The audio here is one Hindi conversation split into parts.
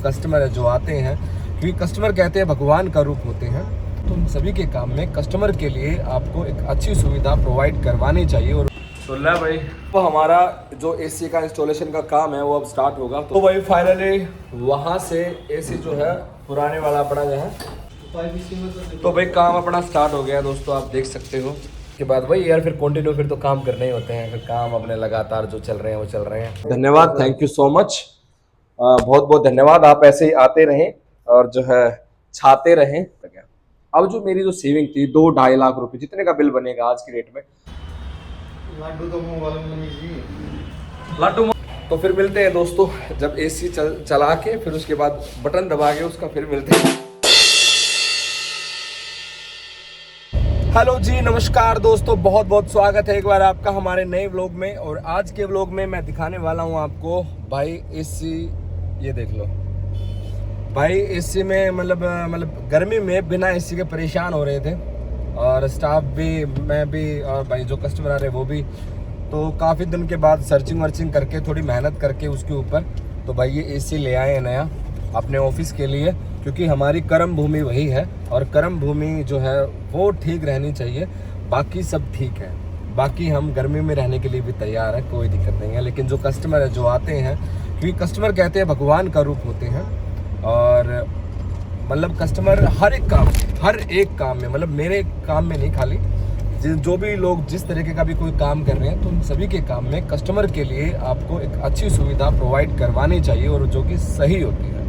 कस्टमर है जो आते हैं, क्योंकि कस्टमर कहते हैं भगवान का रूप होते हैं, तो उन सभी के काम में कस्टमर के लिए आपको एक अच्छी सुविधा प्रोवाइड करवानी चाहिए। और तो ले भाई, तो हमारा जो एसी का इंस्टॉलेशन का काम है वो अब स्टार्ट होगा। तो भाई फाइनली वहाँ से एसी जो है पुराने वाला अपना जो है, तो भाई काम अपना स्टार्ट हो गया दोस्तों, आप देख सकते हो। के बाद भाई यार फिर कंटिन्यू फिर तो काम करने ही होते हैं, फिर काम अपने लगातार जो चल रहे हैं वो चल रहे हैं। धन्यवाद, थैंक यू सो मच, बहुत बहुत धन्यवाद। आप ऐसे ही आते रहें और जो है छाते रहें। अब जो मेरी जो सेविंग थी 2-2.5 लाख रुपए, जितने का बिल बनेगा आज की रेट में, लड्डू। तो फिर मिलते हैं दोस्तों जब एसी चला के फिर उसके बाद बटन दबा के उसका फिर मिलते हैं। हेलो जी, नमस्कार दोस्तों, बहुत बहुत स्वागत है एक बार आपका हमारे नए व्लॉग में। और आज के व्लॉग में मैं दिखाने वाला हूं आपको भाई एसी, ये देख लो भाई। एसी में मतलब गर्मी में बिना एसी के परेशान हो रहे थे, और स्टाफ भी, मैं भी, और भाई जो कस्टमर आ रहे वो भी। तो काफ़ी दिन के बाद सर्चिंग वर्चिंग करके थोड़ी मेहनत करके उसके ऊपर तो भाई ये एसी ले आए हैं नया अपने ऑफिस के लिए, क्योंकि हमारी कर्म भूमि वही है और कर्म भूमि जो है वो ठीक रहनी चाहिए। बाकी सब ठीक है, बाकी हम गर्मी में रहने के लिए भी तैयार है, कोई दिक्कत नहीं है। लेकिन जो कस्टमर है जो आते हैं, क्योंकि कस्टमर कहते हैं भगवान का रूप होते हैं, और मतलब कस्टमर हर एक काम में, मतलब मेरे काम में नहीं खाली, जो भी लोग जिस तरीके का भी कोई काम कर रहे हैं, तो उन सभी के काम में कस्टमर के लिए आपको एक अच्छी सुविधा प्रोवाइड करवानी चाहिए, और जो कि सही होती है।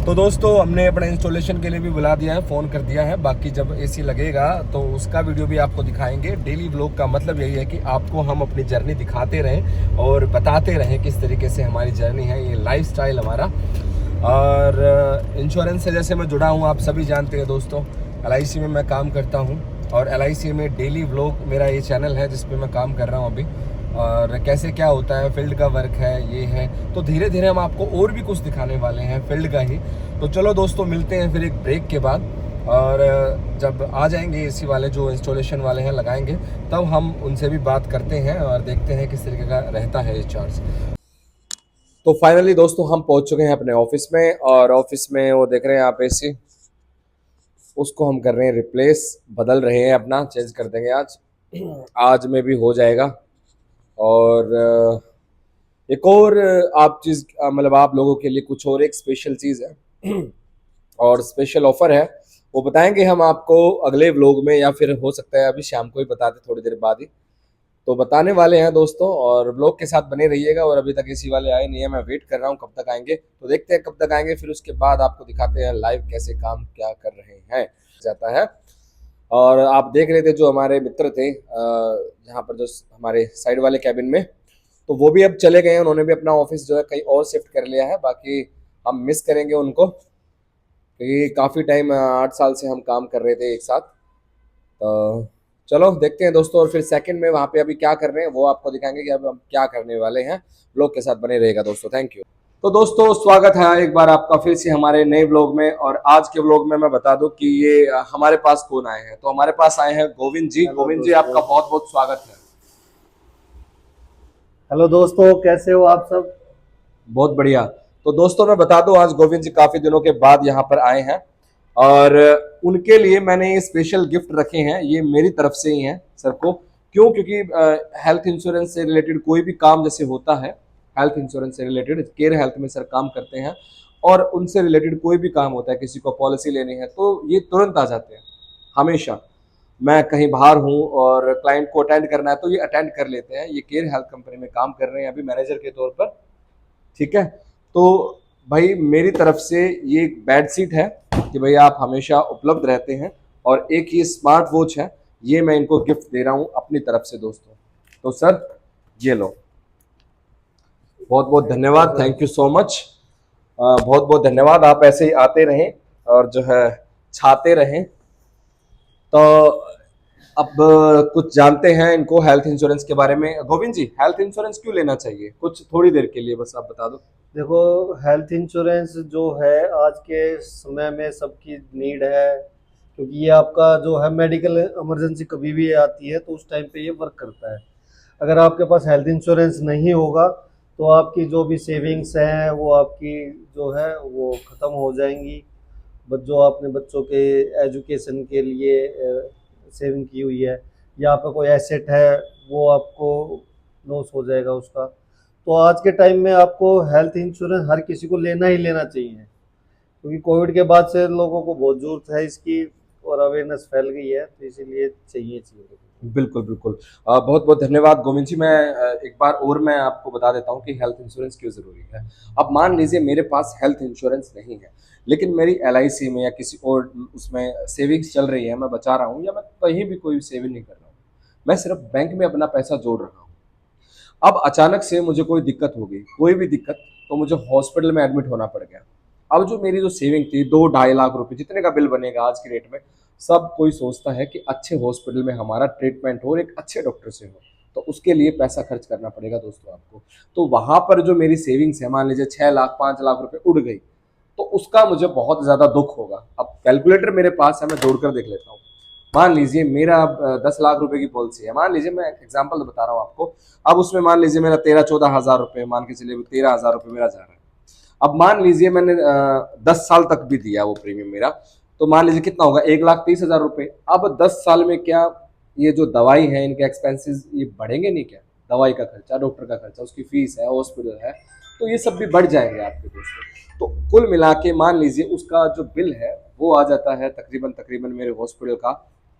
तो दोस्तों हमने अपने इंस्टॉलेशन के लिए भी बुला दिया है, फ़ोन कर दिया है। बाकी जब एसी लगेगा तो उसका वीडियो भी आपको दिखाएंगे। डेली व्लॉग का मतलब यही है कि आपको हम अपनी जर्नी दिखाते रहें और बताते रहें किस तरीके से हमारी जर्नी है, ये लाइफस्टाइल हमारा। और इंश्योरेंस से जैसे मैं जुड़ा हूँ, आप सभी जानते हैं दोस्तों, LIC में मैं काम करता हूँ, और LIC में डेली व्लॉग मेरा ये चैनल है जिस पे मैं काम कर रहा हूँ अभी। और कैसे क्या होता है, फील्ड का वर्क है, ये है। तो धीरे धीरे हम आपको और भी कुछ दिखाने वाले हैं फील्ड का ही। तो चलो दोस्तों, मिलते हैं फिर एक ब्रेक के बाद, और जब आ जाएंगे एसी वाले जो इंस्टॉलेशन वाले हैं लगाएंगे, तब हम उनसे भी बात करते हैं और देखते हैं किस तरीके का रहता है ये चार्ज। तो फाइनली दोस्तों हम पहुंच चुके हैं अपने ऑफिस में, और ऑफिस में वो देख रहे हैं आप एसी, उसको हम कर रहे हैं रिप्लेस, बदल रहे हैं, अपना चेंज कर देंगे आज में भी हो जाएगा। और एक और आप चीज़, मतलब आप लोगों के लिए कुछ और एक स्पेशल चीज़ है और स्पेशल ऑफर है, वो बताएंगे हम आपको अगले व्लॉग में, या फिर हो सकता है अभी शाम को ही बता दें, थोड़ी देर बाद ही तो बताने वाले हैं दोस्तों। और व्लॉग के साथ बने रहिएगा। और अभी तक एसी वाले आए नहीं है, मैं वेट कर रहा हूँ कब तक आएंगे, तो देखते हैं कब तक आएंगे। फिर उसके बाद आपको दिखाते हैं लाइव कैसे काम क्या कर रहे हैं जाता है। और आप देख रहे थे जो हमारे मित्र थे यहाँ पर, जो हमारे साइड वाले कैबिन में, तो वो भी अब चले गए हैं, उन्होंने भी अपना ऑफिस जो है कहीं और शिफ्ट कर लिया है। बाकी हम मिस करेंगे उनको, क्योंकि काफ़ी टाइम 8 साल से हम काम कर रहे थे एक साथ। तो चलो देखते हैं दोस्तों, और फिर सेकंड में वहाँ पे अभी क्या कर रहे हैं वो आपको दिखाएंगे कि अब हम क्या करने वाले हैं। ब्लॉग के साथ बने रहेगा दोस्तों, थैंक यू। तो दोस्तों स्वागत है एक बार आपका फिर से हमारे नए व्लॉग में। और आज के व्लॉग में मैं बता दूं कि ये हमारे पास कौन आए हैं। तो हमारे पास आए हैं गोविंद जी। गोविंद जी, आपका बहुत बहुत स्वागत है। हेलो दोस्तों, कैसे हो आप सब? बहुत बढ़िया। तो दोस्तों मैं बता दूं, आज गोविंद जी काफी दिनों के बाद यहाँ पर आए हैं, और उनके लिए मैंने ये स्पेशल गिफ्ट रखे हैं, ये मेरी तरफ से ही हैं सर को। क्यों? क्योंकि हेल्थ इंश्योरेंस से रिलेटेड कोई भी काम जैसे होता है, हेल्थ इंश्योरेंस से रिलेटेड, केयर हेल्थ में सर काम करते हैं, और उनसे रिलेटेड कोई भी काम होता है, किसी को पॉलिसी लेनी है, तो ये तुरंत आ जाते हैं हमेशा। मैं कहीं बाहर हूँ और क्लाइंट को अटेंड करना है तो ये अटेंड कर लेते हैं। ये केयर हेल्थ कंपनी में काम कर रहे हैं अभी मैनेजर के तौर पर, ठीक है। तो भाई मेरी तरफ से ये एक बेड शीट है कि भाई आप हमेशा उपलब्ध रहते हैं, और एक ये स्मार्ट वॉच है, ये मैं इनको गिफ्ट दे रहा हूँ अपनी तरफ से दोस्तों। तो सर ये लो, बहुत बहुत धन्यवाद, थैंक यू सो मच, बहुत बहुत धन्यवाद। आप ऐसे ही आते रहें और जो है छाते रहें। तो अब कुछ जानते हैं इनको हेल्थ इंश्योरेंस के बारे में। गोविंद जी, हेल्थ इंश्योरेंस क्यों लेना चाहिए, कुछ थोड़ी देर के लिए बस आप बता दो। देखो, हेल्थ इंश्योरेंस जो है आज के समय में सबकी नीड है, क्योंकि ये आपका जो है मेडिकल इमरजेंसी कभी भी आती है तो उस टाइम पे ये वर्क करता है। अगर आपके पास हेल्थ इंश्योरेंस नहीं होगा तो आपकी जो भी सेविंग्स हैं वो आपकी जो है वो ख़त्म हो जाएंगी। बट जो आपने बच्चों के एजुकेशन के लिए सेविंग की हुई है, या आपका कोई एसेट है, वो आपको लॉस हो जाएगा उसका। तो आज के टाइम में आपको हेल्थ इंश्योरेंस हर किसी को लेना ही लेना चाहिए, क्योंकि कोविड के बाद से लोगों को बहुत ज़रूरत है इसकी, और अवेयरनेस फैल गई है, तो इसीलिए चाहिए। बिल्कुल बिल्कुल। बहुत बहुत धन्यवाद गोविंद जी। मैं एक बार और मैं आपको बता देता हूँ कि हेल्थ इंश्योरेंस क्यों ज़रूरी है। अब मान लीजिए मेरे पास हेल्थ इंश्योरेंस नहीं है, लेकिन मेरी LIC में या किसी और उसमें सेविंग्स चल रही है, मैं बचा रहा हूँ, या मैं कहीं भी कोई सेविंग नहीं कर रहा हूँ, मैं सिर्फ बैंक में अपना पैसा जोड़ रहा हूँ। अब अचानक से मुझे कोई दिक्कत हो गई, कोई भी दिक्कत, तो मुझे हॉस्पिटल में एडमिट होना पड़ गया। अब जो मेरी जो सेविंग थी 2-2.5 लाख रुपए, जितने का बिल बनेगा आज की रेट में, सब कोई सोचता है कि अच्छे हॉस्पिटल में हमारा ट्रीटमेंट हो और एक अच्छे डॉक्टर से हो, तो उसके लिए पैसा खर्च करना पड़ेगा दोस्तों आपको। तो वहां पर जो मेरी सेविंग्स है, मान लीजिए 6 लाख 5 लाख रुपए उड़ गई, तो उसका मुझे बहुत ज्यादा दुख होगा। अब कैलकुलेटर मेरे पास है, मैं जोड़कर देख लेता हूँ। मान लीजिए मेरा 10 लाख रुपए की पॉलिसी है, मान लीजिए, मैं एग्जाम्पल बता रहा हूँ आपको। अब उसमें मान लीजिए मेरा 13-14 हजार रुपए, मान के चलिए 13 हजार रुपए मेरा जा रहा है। अब मान लीजिए मैंने 10 साल तक भी दिया वो प्रीमियम मेरा, तो मान लीजिए कितना होगा, 1,30,000 रुपए। अब 10 साल में क्या ये जो दवाई है, इनके एक्सपेंसेस ये बढ़ेंगे नहीं क्या? दवाई का खर्चा, डॉक्टर का खर्चा, उसकी फीस है, हॉस्पिटल है, तो ये सब भी बढ़ जाएंगे आपके दोस्तों। तो कुल मिला के मान लीजिए उसका जो बिल है वो आ जाता है तकरीबन तकरीबन मेरे हॉस्पिटल का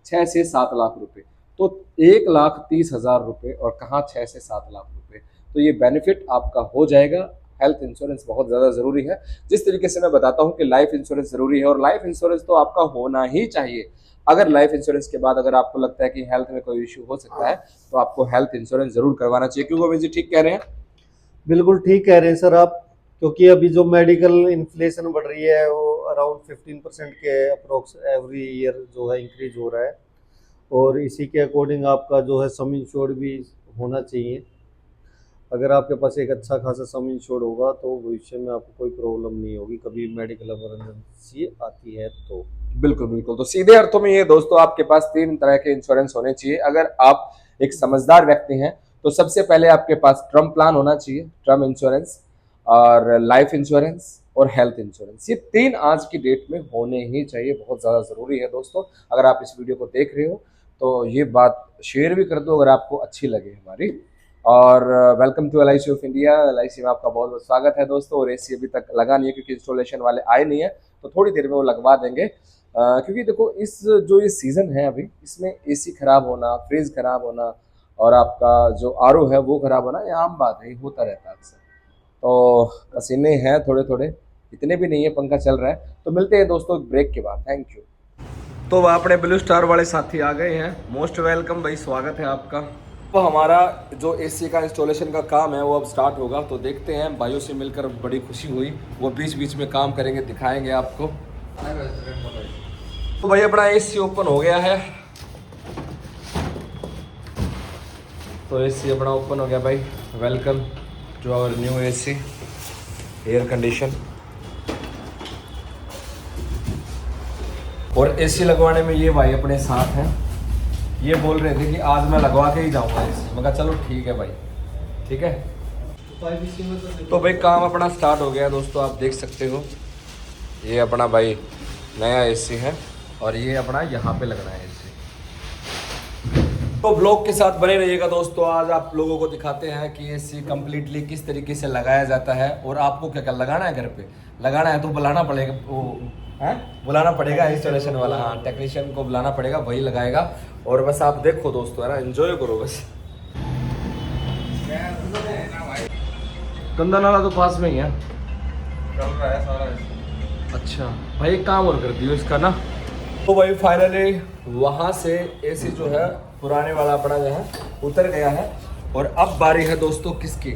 6 से 7 लाख रुपए। तो 1,30,000 रुपए, और कहाँ 6 से 7 लाख रुपए, तो ये बेनिफिट आपका हो जाएगा। हेल्थ इंश्योरेंस बहुत ज़्यादा ज़रूरी है। जिस तरीके से मैं बताता हूँ कि लाइफ इंश्योरेंस ज़रूरी है, और लाइफ इंश्योरेंस तो आपका होना ही चाहिए। अगर लाइफ इंश्योरेंस के बाद अगर आपको लगता है कि हेल्थ में कोई इश्यू हो सकता है, तो आपको हेल्थ इंश्योरेंस जरूर करवाना चाहिए। क्यों गोविंद जी, ठीक कह रहे हैं? बिल्कुल ठीक कह रहे हैं सर आप, क्योंकि अभी जो मेडिकल इन्फ्लेशन बढ़ रही है वो अराउंड 15% के अप्रोक्स एवरी ईयर जो है इंक्रीज हो रहा है, और इसी के अकॉर्डिंग आपका जो है सम इंश्योर्ड भी होना चाहिए। अगर आपके पास एक अच्छा खासा सम इंश्योर्ड होगा तो भविष्य में आपको कोई प्रॉब्लम नहीं होगी, कभी मेडिकल इमरजेंसी आती है तो। बिल्कुल बिल्कुल। तो सीधे अर्थों में ये दोस्तों, आपके पास 3 तरह के इंश्योरेंस होने चाहिए। अगर आप एक समझदार व्यक्ति हैं, तो सबसे पहले आपके पास टर्म प्लान होना चाहिए, टर्म इंश्योरेंस, और लाइफ इंश्योरेंस, और हेल्थ इंश्योरेंस। ये 3 आज की डेट में होने ही चाहिए, बहुत ज़्यादा ज़रूरी है दोस्तों। अगर आप इस वीडियो को देख रहे हो तो ये बात शेयर भी कर दो अगर आपको अच्छी लगे हमारी। और welcome to LIC of India. LIC में आपका बहुत बहुत स्वागत है दोस्तों। और AC अभी तक लगा नहीं है क्योंकि इंस्टॉलेशन वाले आए नहीं है, तो थोड़ी देर में वो लगवा देंगे। क्योंकि देखो, इस जो ये सीज़न है अभी, इसमें AC खराब होना, फ्रिज खराब होना, और आपका जो RO है वो खराब होना, ये आम बात है, ये होता रहता है अक्सर। तो पसीने हैं थोड़े थोड़े, इतने भी नहीं है, पंखा चल रहा है। तो मिलते हैं दोस्तों ब्रेक के बाद। Thank you. तो वह अपने ब्लू स्टार वाले साथी आ गए हैं। मोस्ट वेलकम भाई, स्वागत है आपका। तो हमारा जो AC का इंस्टॉलेशन का काम है वो अब स्टार्ट होगा, तो देखते हैं। भाइयों से मिलकर बड़ी खुशी हुई, वो बीच बीच में काम करेंगे, दिखाएंगे आपको। तो भाई अपना AC ओपन हो गया है, तो AC अपना ओपन हो गया भाई। Welcome to our new AC air condition. और AC लगवाने में ये भाई अपने साथ हैं, ये बोल रहे थे कि आज मैं लगवा के ही जाऊंगा AC। मैं कहा चलो ठीक है भाई, ठीक है। तो भाई काम अपना स्टार्ट हो गया दोस्तों, आप देख सकते हो। ये अपना भाई नया AC है, और ये अपना यहाँ पे लगना है AC। तो ब्लॉग के साथ बने रहिएगा दोस्तों। आज आप लोगों को दिखाते हैं कि AC कंप्लीटली किस तरीके से लगाया जाता है, और आपको क्या क्या लगाना है। घर पे लगाना है तो बुलाना पड़ेगा, वो है बुलाना पड़ेगा इंस्टॉलेशन वाला, हाँ टेक्नीशियन को बुलाना पड़ेगा, वही लगाएगा। और बस आप देखो दोस्तों, है ना, एंजॉय करो बस। गंदा नाला तो पास में ही है, चल रहा है सारा। अच्छा भाई, एक काम और कर दियो इसका ना। तो भाई फाइनली वहाँ से AC जो है पुराने वाला अपना जो है उतर गया है, और अब बारी है दोस्तों किसकी।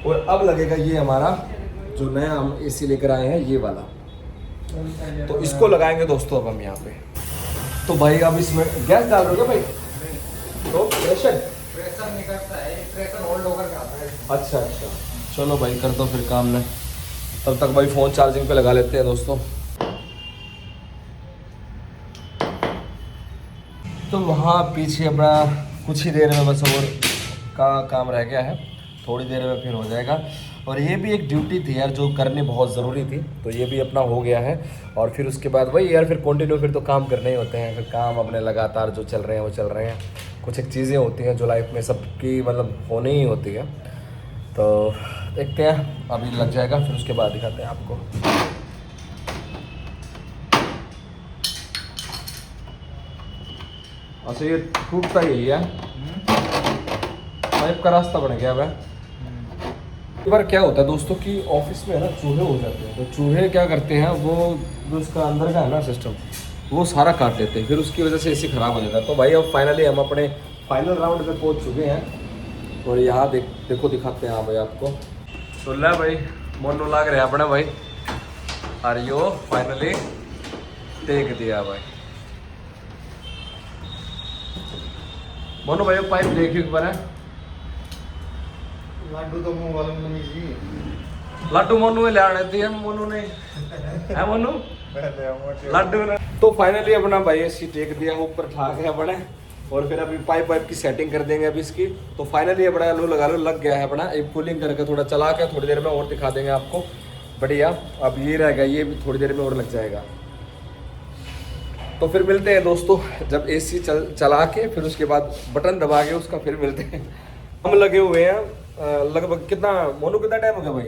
और अब लगेगा ये हमारा जो नया हम AC लेकर आए हैं, ये वाला। तो इसको लगाएंगे दोस्तों अब हम यहाँ पे। तो भाई अब इसमें गैस डाल दोगे भाई, तो प्रेशर निकलता है, प्रेशर होल्ड होकर आता है। अच्छा अच्छा, चलो भाई कर दो फिर काम में। तब तक भाई फ़ोन चार्जिंग पे लगा लेते हैं दोस्तों। तो वहाँ पीछे अपना कुछ ही देर में बस और का काम रह गया है, थोड़ी देर में फिर हो जाएगा। और ये भी एक ड्यूटी थी यार जो करनी बहुत ज़रूरी थी, तो ये भी अपना हो गया है। और फिर उसके बाद वही यार फिर कंटिन्यू फिर तो काम करने ही होते हैं, फिर काम अपने लगातार जो चल रहे हैं वो चल रहे हैं। कुछ एक चीज़ें होती हैं जो लाइफ में सबकी मतलब होनी ही होती है। तो देखते हैं, अभी लग जाएगा फिर उसके बाद दिखाते हैं आपको। अच्छा ये टूटता ही है, पाइप का रास्ता बन गया वह। एक बार क्या होता है दोस्तों कि ऑफिस में है ना चूहे हो जाते हैं, तो चूहे क्या करते हैं वो जो उसका अंदर का है ना सिस्टम वो सारा काट लेते हैं, फिर उसकी वजह से एसी ख़राब हो जाता है। तो भाई अब फाइनली हम अपने फाइनल राउंड पे पहुंच चुके हैं और यहाँ देखो दिखाते हैं आप भाई आपको। तो ला भाई मोनू लाग रहे अपने भाई, और यो फाइनली टेक दिया भाई। मोनू भाई पाइप देखिए एक बार है। लाडू तो मुंह वालों में जी लड्डू मोनू में ले आने थे मोनू ने, है मोनू लड्डू ने। तो फाइनली अपना भाई एसी टेक दिया ऊपर ठाक है अपने, और फिर अभी पाइप की सेटिंग कर देंगे अभी इसकी। तो फाइनली अपना लो लगा लो लग गया है अपना। एक कूलिंग करके थोड़ा चला के थोड़ी देर में और दिखा देंगे आपको बढ़िया। अब ये रहेगा, ये भी थोड़ी देर में और लग जाएगा। तो फिर मिलते हैं दोस्तों जब एसी चला के फिर उसके बाद बटन दबा के उसका फिर मिलते हैं। हम लगे हुए हैं लगभग कितना मोनू कितना टाइम हो गया भाई?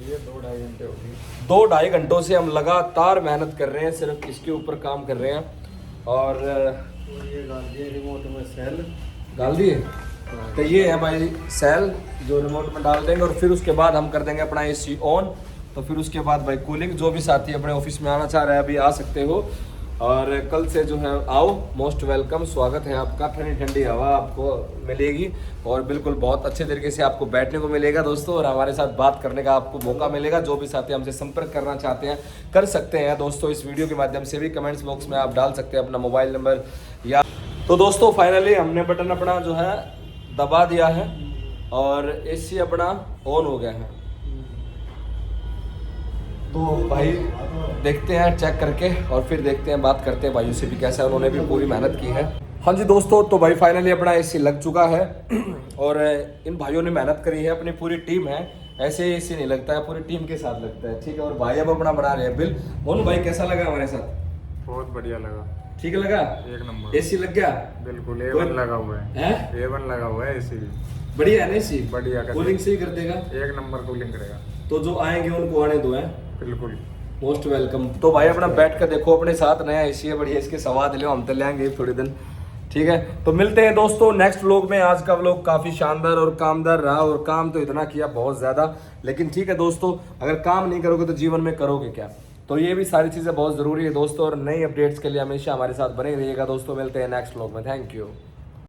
ये 2-2.5 घंटे हो गए। 2-2.5 घंटों से हम लगातार मेहनत कर रहे हैं, सिर्फ इसके ऊपर काम कर रहे हैं। और ये डाल दिए रिमोट में सेल डाल दिए, तो ये है भाई सेल जो रिमोट में डाल देंगे और फिर उसके बाद हम कर देंगे अपना एसी ऑन। तो फिर उसके बाद भाई कूलिंग, जो भी साथी अपने ऑफिस में आना चाह रहे हैं अभी आ सकते हो, और कल से जो है आओ, मोस्ट वेलकम, स्वागत है आपका। ठंडी ठंडी हवा आपको मिलेगी और बिल्कुल बहुत अच्छे तरीके से आपको बैठने को मिलेगा दोस्तों, और हमारे साथ बात करने का आपको मौका मिलेगा। जो भी साथी हमसे संपर्क करना चाहते हैं कर सकते हैं दोस्तों, इस वीडियो के माध्यम से भी कमेंट्स बॉक्स में आप डाल सकते हैं अपना मोबाइल नंबर या। तो दोस्तों फाइनली हमने बटन अपना जो है दबा दिया है और एसी अपना ऑन हो गया है। तो भाई देखते हैं चेक करके और फिर देखते हैं, बात करते हैं भाइयों से भी कैसा है, उन्होंने भी पूरी मेहनत की है। हाँ जी दोस्तों, तो भाई फाइनली अपना एसी लग चुका है और इन भाइयों ने मेहनत करी है, अपनी पूरी टीम है। ऐसे एसी नहीं लगता है, पूरी टीम के साथ लगता है, ठीक है। और भाई अब अपना बना रहे हैं बिल। मोनू भाई कैसा लगा हमारे साथ? बहुत बढ़िया लगा, ठीक लगा, एक नंबर एसी लग गया बिल्कुल। A1 लगा हुआ है, A1 लगा हुआ है एसी भी बढ़िया है ना एसी, बढ़िया, कूलिंग सही कर देगा, एक नंबर कूलिंग करेगा। तो जो आएंगे उनको आने दो है, बिल्कुल मोस्ट वेलकम। तो भाई अपना बैठ कर देखो अपने साथ, नया एसी है बढ़िया, इसके स्वाद लो, हम तो लेंगे थोड़े दिन, ठीक है। तो मिलते हैं दोस्तों नेक्स्ट व्लॉग में। आज का व्लॉग काफ़ी शानदार और कामदार रहा, और काम तो इतना किया बहुत ज़्यादा, लेकिन ठीक है दोस्तों, अगर काम नहीं करोगे तो जीवन में करोगे क्या? तो ये भी सारी चीज़ें बहुत ज़रूरी है दोस्तों, और नई अपडेट्स के लिए हमेशा हमारे साथ बने रहिएगा दोस्तों। मिलते हैं नेक्स्ट व्लॉग में, थैंक यू।